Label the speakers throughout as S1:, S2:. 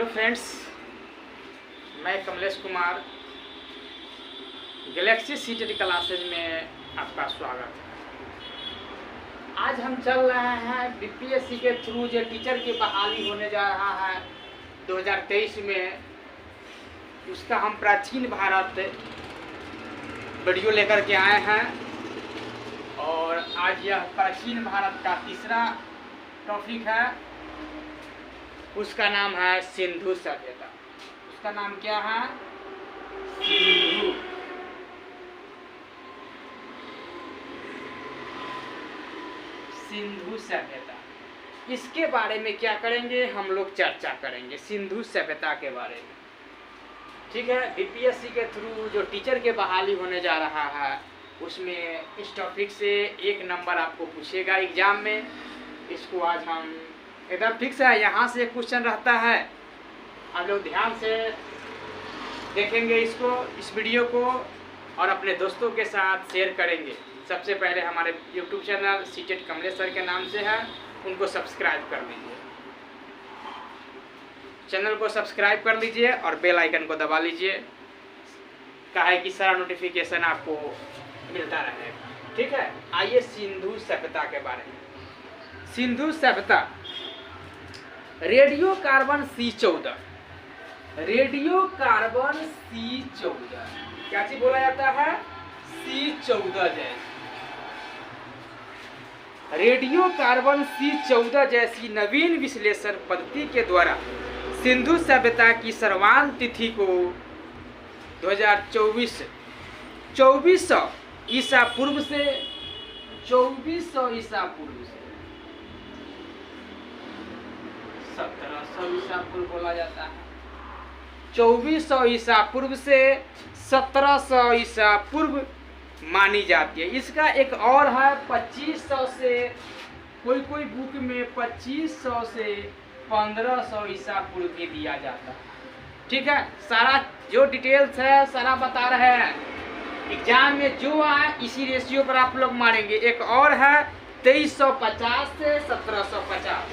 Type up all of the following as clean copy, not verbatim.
S1: Hello friends, मैं Kamlesh Kumar Galaxy seated classes में आपका स्वागत है। आज हम चल रहे हैं बीपीएससी के थ्रू जो टीचर की बहाली होने जा रहा है 2023 में, उसका हम प्राचीन भारत वीडियो लेकर के आए हैं। और आज यह प्राचीन भारत का तीसरा टॉपिक है, उसका नाम है सिंधु सभ्यता। उसका नाम क्या है? सिंधु। सिंधु सभ्यता, इसके बारे में क्या करेंगे हम लोग? चर्चा करेंगे सिंधु सभ्यता के बारे में। ठीक है, बीपीएससी के थ्रू जो टीचर के बहाली होने जा रहा है उसमें इस टॉपिक से 1 नंबर आपको पूछेगा एग्जाम में। इसको आज हम एकदम फिक्स है, यहाँ से क्वेश्चन रहता है। आप लोग ध्यान से देखेंगे इसको, इस वीडियो को, और अपने दोस्तों के साथ शेयर करेंगे। सबसे पहले हमारे YouTube channel seated Kamlesh sir के नाम से है, उनको सब्सक्राइब कर लीजिए। चैनल को सब्सक्राइब कर लीजिए और बेल आइकन को दबा लीजिए, कहा है कि सारा नोटिफिकेशन आपको मिलता रहेगा। ठीक है, आइए सिंधु सभ्यता के बारे में। सिंधु सभ्यता radio carbon C14, radio carbon C14 क्या चीज बोला जाता है? C14 जैसी, रेडियो कार्बन C14 जैसी नवीन विश्लेषण पद्धति के द्वारा सिंधु सभ्यता की सर्वांत तिथि को 2024 2400 ईसा पूर्व से 2400 ईसा पूर्व से 1700 ईसा पूर्व बोला जाता है। 2400 ईसा पूर्व से 1700 ईसा पूर्व मानी जाती है। इसका एक और है 2500 से, कोई बुक में 2500 से 1500 ईसा पूर्व भी दिया जाता है। ठीक है, सारा जो डिटेल्स है सारा बता रहे हैं। एग्जाम में जो आए इसी रेशियो पर आप लोग मारेंगे। एक और है 2350 से 1750,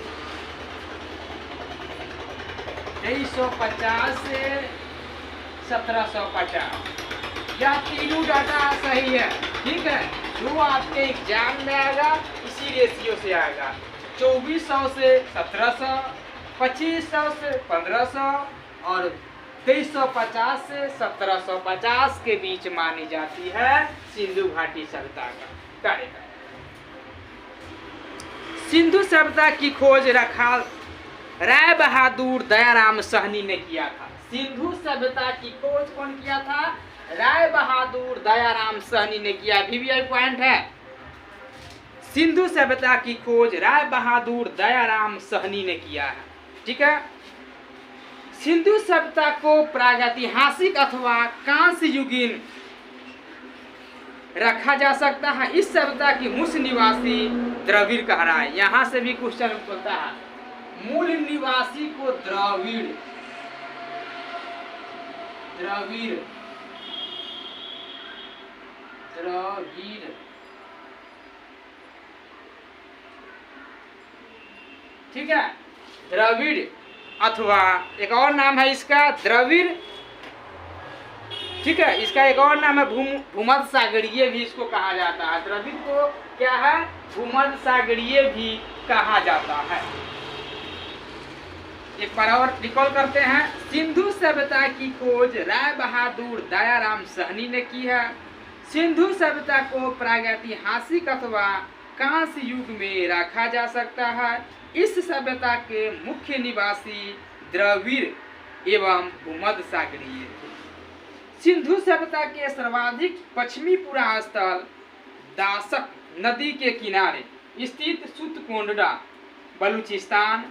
S1: 2350 से 1750, यह तीनों डाटा सही है। ठीक है, जो आपके एग्जाम में आएगा इसी रेशियो से आएगा। 2400 से 1700, 2500 से 1500 और 2350 से 1750 के बीच मानी जाती है सिंधु घाटी सभ्यता का कार्यकाल। सिंधु सभ्यता की खोज राय बहादुर दयाराम साहनी ने किया था। सिंधु सभ्यता की खोज कौन किया था? राय बहादुर दयाराम साहनी ने किया। VVI पॉइंट है, सिंधु सभ्यता की खोज राय बहादुर दयाराम साहनी ने किया है। ठीक है, सिंधु सभ्यता को प्रागैतिहासिक अथवा कांस्य युगीन रखा जा सकता है। इस सभ्यता की मूल निवासी द्रविड़ कह रहा है। यहाँ से भी क्वेश्चन बोलता है, मूल निवासी को द्रविड़ ठीक है, द्रविड़ अथवा एक और नाम है इसका द्रविड़। ठीक है, इसका एक और नाम है भूमध्य सागरीय भी इसको कहा जाता है। द्रविड़ को क्या है? भूमध्य सागरीय भी कहा जाता है। एक बार और रिकॉल करते हैं। सिंधु सभ्यता की खोज राय बहादुर दयाराम साहनी ने की है। सिंधु सभ्यता को प्रागैतिहासिक अथवा कांस्य युग में रखा जा सकता है। इस सभ्यता के मुख्य निवासी द्रविड़ एवं भूमध्य सागरीय थे। सिंधु सभ्यता के सर्वाधिक पश्चिमी पुरा स्थल दाशक नदी के किनारे स्थित सुतकोंडा बलूचिस्तान,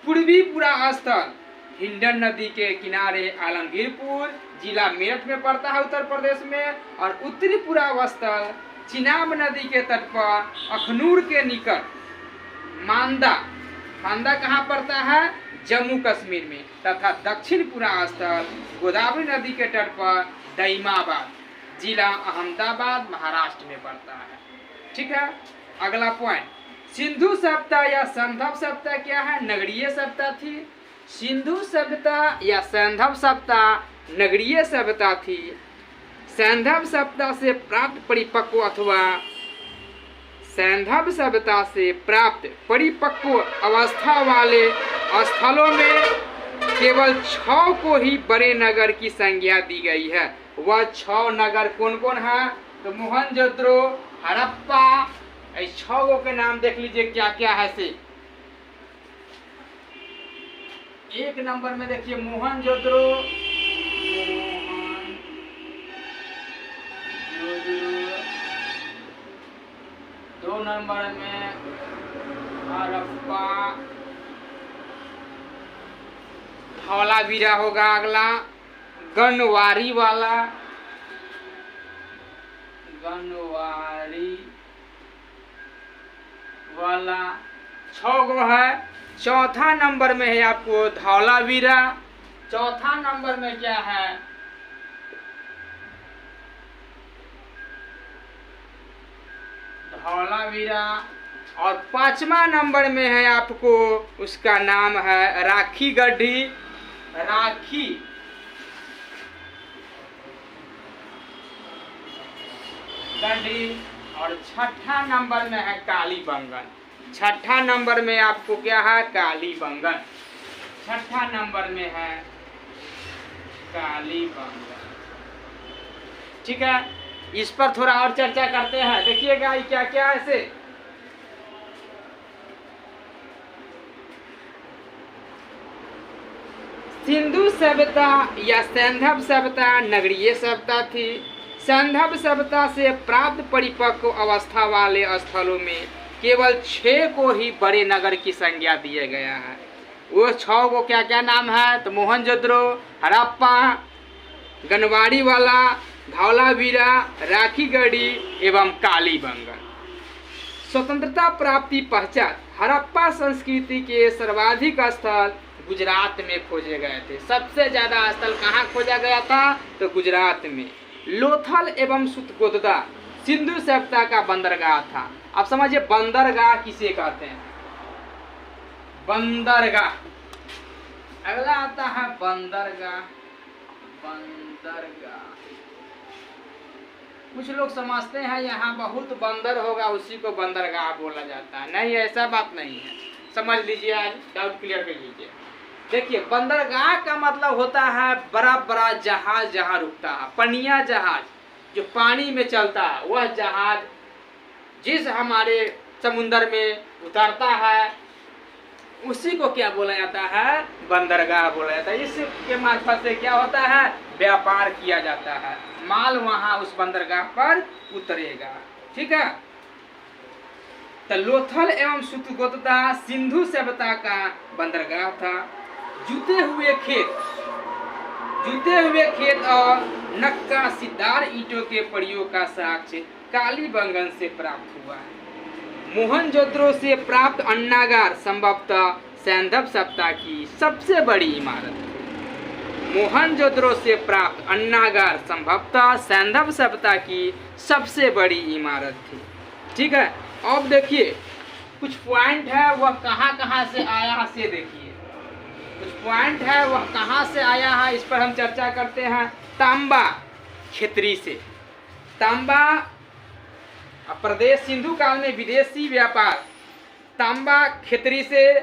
S1: पूर्वी पुरा स्थल हिंडन नदी के किनारे आलमगीरपुर जिला मेरठ में पड़ता है उत्तर प्रदेश में, और उत्तरी पुरा स्थल चिनाब नदी के तट पर अखनूर के निकट मांदा कहाँ पड़ता है? जम्मू कश्मीर में, तथा दक्षिण पुरा स्थल गोदावरी नदी के तट पर दईमाबाद जिला अहमदाबाद महाराष्ट्र में पड़ता है। ठीक है, अगला पॉइंट, सिंधु सभ्यता या संधव सभ्यता क्या है? नगरीय सभ्यता थी। सिंधु सभ्यता या सैंधव सभ्यता नगरीय सभ्यता थी। सैंधव सभ्यता से प्राप्त परिपक्व अथवा सैंधव सभ्यता से प्राप्त परिपक्व अवस्था वाले स्थलों में केवल 6 को ही बड़े नगर की संज्ञा दी गई है। वह 6 नगर कौन कौन है? तो मोहनजोदड़ो, हड़प्पा, इस 6 के नाम देख लीजिए क्या क्या है से। 1 नंबर में देखिए मोहनजोदड़ो, 2 नंबर में हड़प्पा, धौलावीरा होगा अगला, गनवारी वाला, गनवारी वाला 6 गो है। चौथा नंबर में है आपको धौलावीरा। चौथा नंबर में क्या है? धौलावीरा। और 5वां नंबर में है आपको, उसका नाम है राखी गढ़ी, राखी गढ़ी। और 6ठा नंबर में है कालीबंगन। 6ठा नंबर में आपको क्या है? कालीबंगन। 6ठा नंबर में है कालीबंगन। ठीक है, इस पर थोड़ा और चर्चा करते हैं। देखिएगा ये क्या क्या है से। सिंधु सभ्यता या सैंधव सभ्यता नगरीय सभ्यता थी। सैंधव सभ्यता से प्राप्त परिपक्व अवस्था वाले स्थलों में केवल 6 को ही बड़े नगर की संज्ञा दिया गया है। वो 6 को क्या क्या नाम है? तो मोहनजोदड़ो, हड़प्पा, गनवारी वाला, धौलावीरा, राखीगढ़ी एवं कालीबंगन। स्वतंत्रता प्राप्ति पश्चात हड़प्पा संस्कृति के सर्वाधिक स्थल गुजरात में खोजे गए थे। सबसे ज्यादा स्थल कहाँ खोजा गया था? तो गुजरात में। लोथल एवं सुतगोददा सिंधु सभ्यता का बंदरगाह था। अब समझिए बंदरगाह किसे कहते हैं? बंदरगाह। अगला आता है बंदरगाह। बंदरगाह कुछ लोग समझते हैं यहाँ बहुत बंदर होगा उसी को बंदरगाह बोला जाता है। नहीं, ऐसा बात नहीं है। समझ लीजिए, आज डाउट क्लियर कर लीजिए। देखिए बंदरगाह का मतलब होता है बड़ा बड़ा जहाज जहाँ रुकता है। पनिया जहाज जो पानी में चलता है, वह जहाज जिस हमारे समुद्र में उतरता है उसी को क्या बोला जाता है? बंदरगाह बोला जाता है। इसके मार्फत से क्या होता है? व्यापार किया जाता है। माल वहां उस बंदरगाह पर उतरेगा। ठीक है, तो लोथल एवं सुतगोददा सिंधु सभ्यता का बंदरगाह था। जूते हुए खेत और नक्काशीदार ईंटों के प्रयोग का साक्ष्य कालीबंगन से प्राप्त हुआ है। मोहनजोदड़ो से प्राप्त अन्नागार संभवतः सैंधव सभ्यता की सबसे बड़ी इमारत थी। मोहनजोदड़ो से प्राप्त अन्नागार संभवतः सैंधव सभ्यता की सबसे बड़ी इमारत थी। ठीक है, अब देखिए कुछ पॉइंट है वह कहाँ कहाँ से आया है से देखिए। कुछ पॉइंट है वह कहाँ से आया है, इस पर हम चर्चा करते हैं। तांबा खेतरी से। तांबा प्रदेश सिंधु काल में विदेशी व्यापार तांबा खेतरी से,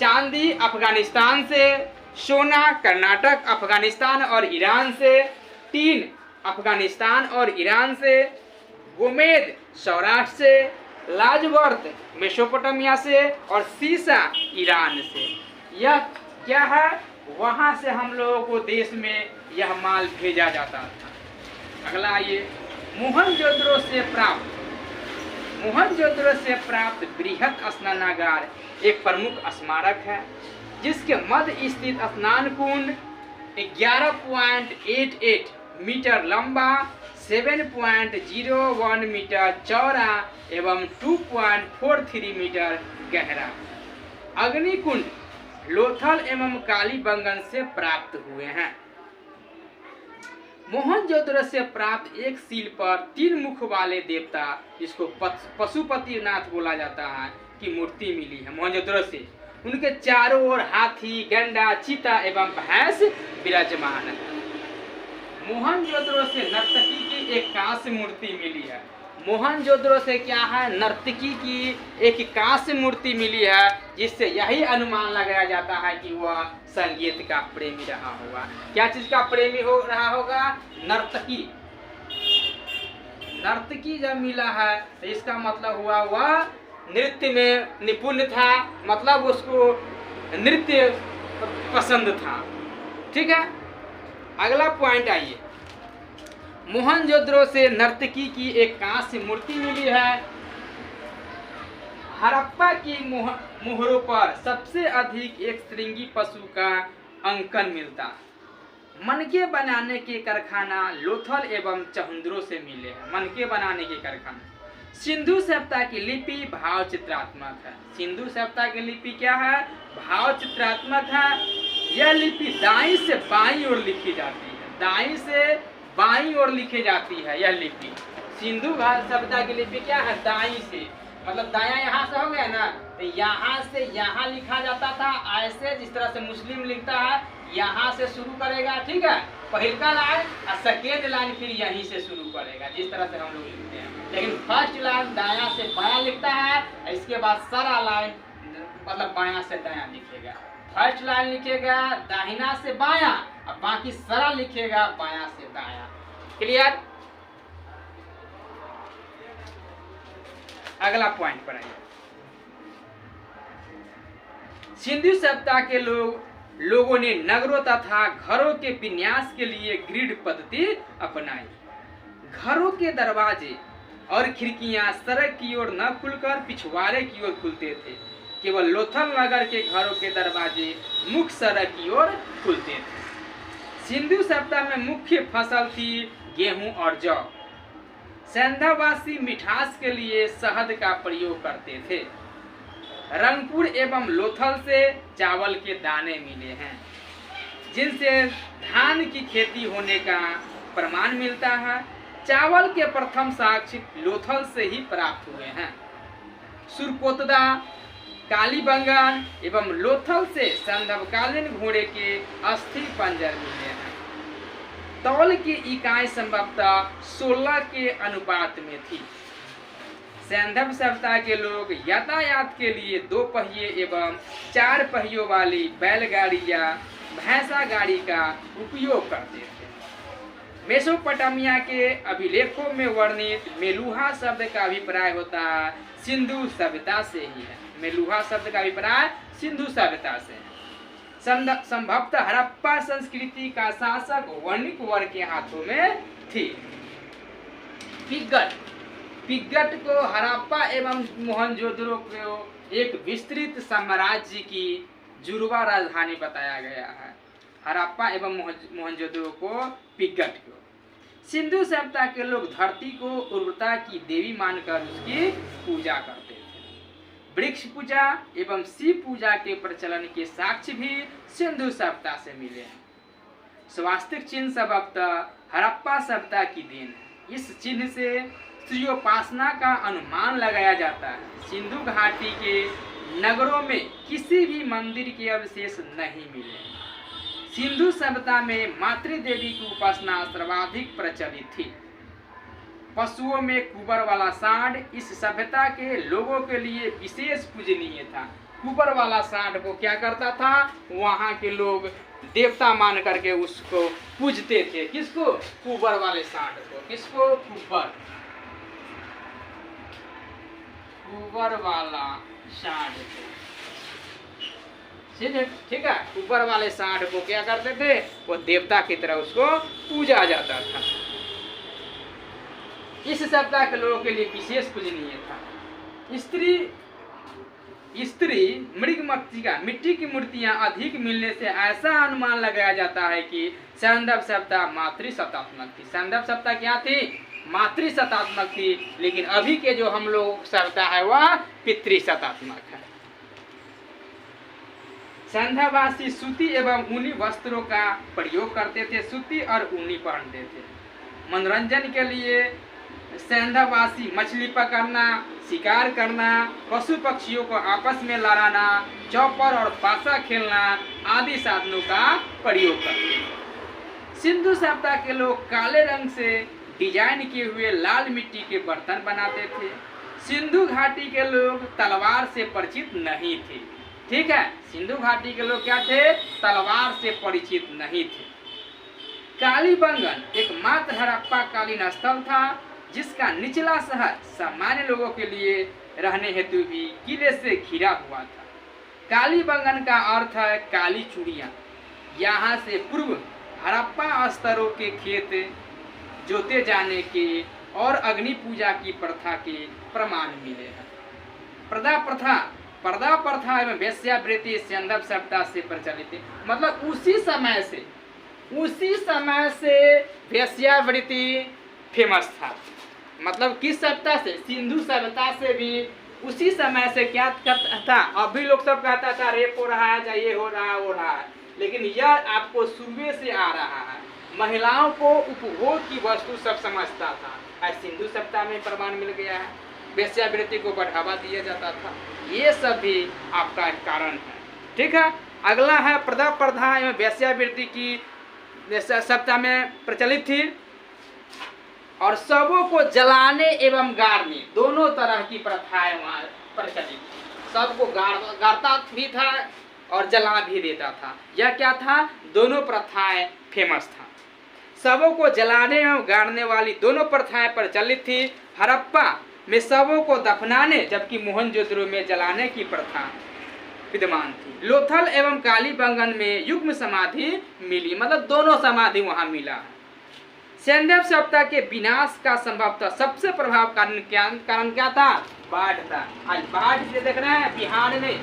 S1: चांदी अफगानिस्तान से, सोना कर्नाटक अफगानिस्तान और ईरान से, टीन अफगानिस्तान और ईरान से, गोमेद सौराष्ट्र से, लाजवर्त मेसोपोटामिया से और सीसा ईरान से। यह क्या है? वहां से हम लोगों को देश में यह माल भेजा जाता था। अगला ये मोहनजोदड़ो से प्राप्त बृहत स्नानागार एक प्रमुख स्मारक है, जिसके मध्य स्थित स्नान कुंड 11.88 मीटर लंबा, 7.01 मीटर चौड़ा एवं 2.43 मीटर गहरा। अग्निकुंड लोथल एवं कालीबंगन से प्राप्त हुए हैं। मोहनजोदड़ो से प्राप्त एक सील पर 3 मुख वाले देवता, जिसको पशुपतिनाथ बोला जाता है, की मूर्ति मिली है मोहनजोदड़ो से। उनके चारों ओर हाथी, गंडा, चीता एवं भैंस विराजमान है। मोहनजोदड़ो से नर्तकी की एक कांस्य मूर्ति मिली है। मोहनजोदड़ो से क्या है, नर्तकी की एक कांस्य मूर्ति मिली है, जिससे यही अनुमान लगाया जाता है कि वह संगीत का प्रेमी रहा होगा। क्या चीज का प्रेमी हो रहा होगा? नर्तकी। नर्तकी जब मिला है तो इसका मतलब हुआ वह नृत्य में निपुण था, मतलब उसको नृत्य पसंद था। ठीक है, अगला पॉइंट आइए। मोहनजोदड़ो से नर्तकी की एक कांस्य मूर्ति मिली है। हड़प्पा की मोहरों पर सबसे अधिक एक श्रृंगी पशु का अंकन मिलता है। मनके बनाने के कारखाना लोथल एवं चहुंदरों से मिले हैं। मनके बनाने के कारखाना। सिंधु सभ्यता की लिपि भाव चित्रात्मक है। सिंधु सभ्यता की लिपि क्या है? भाव चित्रात्मक है। यह लिपि दाईं से बाईं ओर लिखी जाती है। दाईं से बाईं ओर लिखी जाती है यह लिपि। सिंधु सभ्यता की लिपि क्या है? दाईं से, मतलब दायां यहाँ से हो गया ना, तो यहाँ से यहाँ लिखा जाता था ऐसे, जिस तरह से मुस्लिम लिखता है, यहाँ से शुरू करेगा। ठीक है, पहला लाइन और सेकेंड लाइन फिर यहीं से शुरू करेगा, जिस तरह से हम लोग लिखते हैं। लेकिन फर्स्ट लाइन दायां से बायां लिखता है, इसके बाद सारा लाइन मतलब बायां से दायां लिखेगा। फर्स्ट लाइन लिखेगा दाहिना से बायां और बाकी सारा लिखेगा बायां से दायां। क्लियर? अगला पॉइंट पर आइए। सिंधु सभ्यता के लोगों ने नगरों तथा घरों के विन्यास के लिए ग्रिड पद्धति अपनाई। घरों के दरवाजे और खिड़कियां सड़क की ओर न खुलकर पिछवाड़े की ओर खुलते थे। केवल लोथल नगर के घरों के दरवाजे मुख्य सड़क की ओर खुलते थे। सिंधु सभ्यता में मुख्य फसल थी गेहूं और जौ। सेंधावासी मिठास के लिए शहद का प्रयोग करते थे। रंगपुर एवं लोथल से चावल के दाने मिले हैं, जिनसे धान की खेती होने का प्रमाण मिलता है। चावल के प्रथम साक्ष्य लोथल से ही प्राप्त हुए हैं। सुरकोतदा, कालीबंगन एवं लोथल से संधवकालीन घोड़े के अस्थि पंजर मिले हैं। तौल की इकाई संभवतः 16 के अनुपात में थी। सैंधव सभ्यता के लोग यातायात के लिए 2 पहिए एवं 4 पहियों वाली बैलगाड़ी या भैंसा गाड़ी का उपयोग करते थे। मेसोपोटामिया के अभिलेखों में वर्णित मेलुहा शब्द का अभिप्राय होता है सिंधु सभ्यता से ही है। मेलुहा शब्द का अभिप्राय सिंधु सभ्यता से है। संभवतः हड़प्पा संस्कृति का शासक वणिक वर्ग के हाथों में थी। पिग्गट को हड़प्पा एवं मोहनजोदड़ो को एक विस्तृत साम्राज्य की जुड़वा राजधानी बताया गया है। हड़प्पा एवं मोहनजोदड़ो को पिग्गट को। सिंधु सभ्यता के लोग धरती को उर्वरता की देवी मानकर उसकी पूजा करते थे। वृक्ष पूजा एवं शिव पूजा के प्रचलन के साक्ष्य भी सिंधु सभ्यता से मिले हैं। स्वास्तिक चिन्ह संभवतः हड़प्पा सभ्यता की देन है। इस चिन्ह से सूर्योपासना का अनुमान लगाया जाता है। सिंधु घाटी के नगरों में किसी भी मंदिर के अवशेष नहीं मिले। सिंधु सभ्यता में मातृदेवी की उपासना सर्वाधिक प्रचलित थी। पशुओं में कुबर वाला सांड इस सभ्यता के लोगों के लिए विशेष पूजनीय था। कुबर वाला सांड को क्या करता था? वहाँ के लोग देवता मान करके उसको पूजते थे। किसको? कुबर वाले सांड को। किसको? कुबर वाला सांड को। ठीक है, ऊपर वाले सांड को क्या करते थे? वो देवता की तरह उसको पूजा जाता था। इस सभ्यता के लोगों के लिए विशेष पूजनीय था। स्त्री मृगमक्षिका मिट्टी की मूर्तियां अधिक मिलने से ऐसा अनुमान लगाया जाता है कि सैंधव सभ्यता मातृसत्तात्मक थी। सैंधव सभ्यता क्या थी? मातृसत्तात्मक थी। लेकिन अभी के जो हम लोग सभ्यता है वह पितृसत्तात्मक है। सैंधववासी सूती एवं ऊनी वस्त्रों का प्रयोग करते थे। सूती और ऊनी पहनते थे। मनोरंजन के लिए सेंधावासी मछली पकड़ना, शिकार करना, पशु पक्षियों को आपस में लड़ाना, चौपर और पासा खेलना आदि साधनों का प्रयोग करते हैं। सिंधु सभ्यता के लोग काले रंग से डिजाइन किए हुए लाल मिट्टी के बर्तन बनाते थे। सिंधु घाटी के लोग तलवार से परिचित नहीं थे। ठीक है, सिंधु घाटी के लोग क्या थे? तलवार से परिचित नहीं थे। कालीबंगन एकमात्र हड़प्पा कालीन स्थल था जिसका निचला शहर सामान्य लोगों के लिए रहने हेतु भी किले से घिरा हुआ था। कालीबंगन का अर्थ है काली चूड़ियाँ। यहाँ से पूर्व हड़प्पा स्तरों के खेत जोते जाने के और अग्नि पूजा की प्रथा के प्रमाण मिले हैं। पर्दा प्रथा एवं वेश्यावृत्ति सिंधु सभ्यता से प्रचलित है। मतलब उसी समय से वेश्यावृत्ति फेमस था। मतलब किस सभ्यता से? सिंधु सभ्यता से भी उसी समय से क्या करता था? अभी लोग सब कहता था रेप हो रहा है, ये हो रहा है, लेकिन यह आपको शुरू से आ रहा है। महिलाओं को उपभोग की वस्तु सब समझता था। आज सिंधु सभ्यता में प्रमाण मिल गया है। वेश्यावृत्ति को बढ़ावा दिया जाता था। ये सब भी आपका एक कारण है। ठीक है, अगला है प्रथा एवं वेश्यावृत्ति की सभ्यता में प्रचलित थी और शवों को जलाने एवं गाड़ने दोनों तरह की प्रथाएं वहाँ प्रचलित थी। सबको गाड़ता भी था और जला भी देता था। यह क्या था? दोनों प्रथाएं फेमस था। शवों को जलाने एवं गाड़ने वाली दोनों प्रथाएं प्रचलित थी। हड़प्पा में शवों को दफनाने जबकि मोहनजोदड़ो में जलाने की प्रथा विद्यमान थी। लोथल एवं कालीबंगन में युग्म समाधि मिली। मतलब दोनों समाधि वहां मिला है। सिंधु सभ्यता के विनाश का संभवतः सबसे प्रभावकारी कारण क्या था? बाढ़ था। आज बाढ़ से देख रहे हैं बिहार में,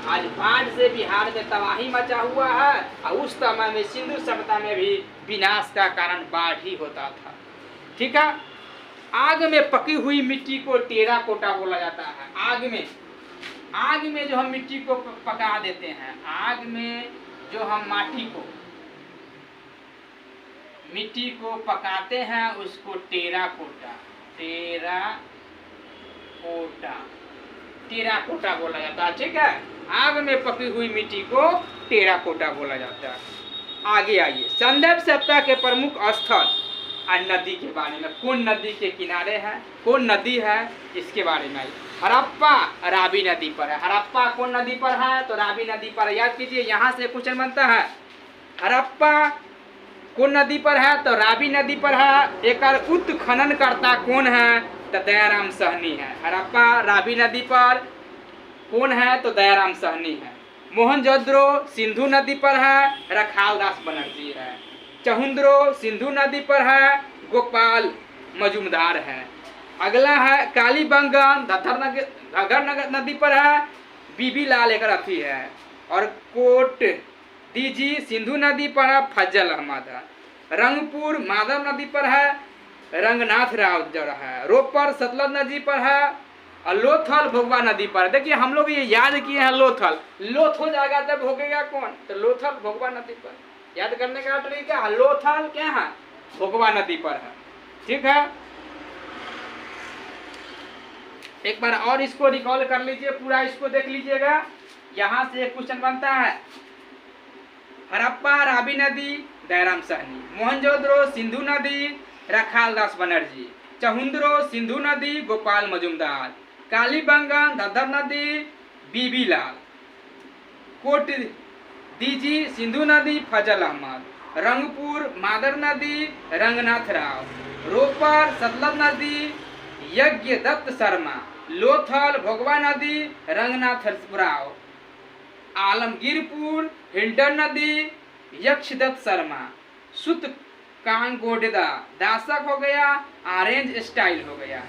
S1: आज बाढ़ से बिहार में तबाही मचा हुआ है और उस समय में सिंधु सभ्यता में भी विनाश का कारण बाढ़ ही होता था। ठीक है, आग में पकी हुई मिट्टी को टेराकोटा बोला जाता है। आग में जो हम मिट्टी को पका देते हैं, आग में जो हम मिट्टी को पकाते हैं उसको टेराकोटा बोला जाता है। ठीक है, आग में पकी हुई मिट्टी को टेराकोटा बोला जाता है। आगे आइए, सिंधु सभ्यता के प्रमुख स्थल और नदी के बारे में। कौन नदी के किनारे है, कौन नदी है, इसके बारे में। हड़प्पा रावी नदी पर है। हड़प्पा कौन नदी पर है? तो रावी नदी पर। याद कीजिए, यहाँ से क्वेश्चन बनता है। हड़प्पा कौन नदी पर है? तो रावी नदी पर है। एक उत्खनन करता कौन है? तो दयाराम साहनी है। हड़प्पा रावी नदी पर कौन है? तो दयाराम साहनी है। मोहनजोदड़ो सिंधु नदी पर है, रखालदास बनर्जी है। चहुंद्रो सिंधु नदी पर है, गोपाल मजुमदार है। अगला है कालीबंगन घग्गर नदी पर है, बीबी लाल एक अथी है। और कोट दीजी सिंधु नदी पर है, फजल अहमद है। रंगपुर माधव नदी पर है, रंगनाथ राव जड़ है। रोपर सतलज नदी पर है और लोथल भोगवा नदी पर। देखिए हम लोग ये याद किए हैं, लोथ हो जाएगा तब भोगेगा कौन? तो लोथल भोगवा नदी पर। याद करने का तरीका लोथल क्या है? भोगवा नदी पर है। ठीक है, एक बार और इसको रिकॉल कर लीजिए, पूरा इसको देख लीजिएगा। यहाँ से एक क्वेश्चन बनता है। हड़प्पा रावी नदी दयाराम साहनी, मोहनजोदड़ो सिंधु नदी रखालदास बनर्जी, चहुंद्रो सिंधु नदी गोपाल मजुमदार, कालीबंगन घग्गर नदी बीबी लाल, कोट दीजी सिंधु नदी फजल अहमद, रंगपुर मादर नदी रंगनाथ राव, रोपर सतलज नदी यज्ञ दत्त शर्मा, लोथल भोगवा नदी रंगनाथ राव, आलमगीरपुर हिल्डन नदी यक्षदत्त शर्मा, सुत कांगोडेदा दासक हो गया, ऑरेंज स्टाइल हो गया,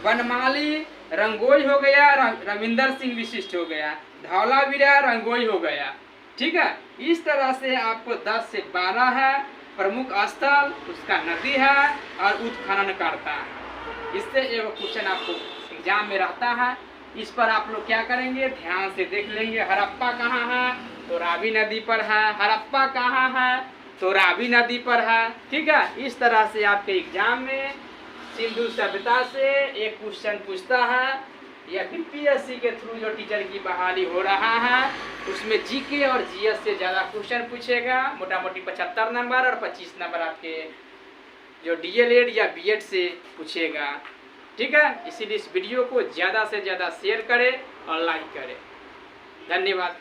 S1: बनमाली रंगोई हो गया, रविंदर सिंह विशिष्ट हो गया, धौलावीरा रंगोई हो गया। ठीक है, इस तरह से आपको 10 से 12 है प्रमुख स्थल, उसका नदी है और उत्खनन करता है। इससे एक क्वेश्चन आपको एग्जाम में रहता है। इस पर आप लोग क्या करेंगे, ध्यान से देख लेंगे। हड़प्पा कहाँ है? तो रावी नदी पर है। हड़प्पा कहाँ है? तो रावी नदी पर है। ठीक है, इस तरह से आपके एग्जाम में सिंधु सभ्यता से एक क्वेश्चन पूछता है, या फिर पीएससी के थ्रू जो टीचर की बहाली हो रहा है उसमें जीके और जीएस से ज़्यादा क्वेश्चन पूछेगा। मोटा मोटी 75 नंबर और 25 नंबर आपके जो डीएलएड या बीएड से पूछेगा। ठीक है, इसीलिए इस वीडियो को ज़्यादा से ज़्यादा शेयर करें और लाइक करें। धन्यवाद।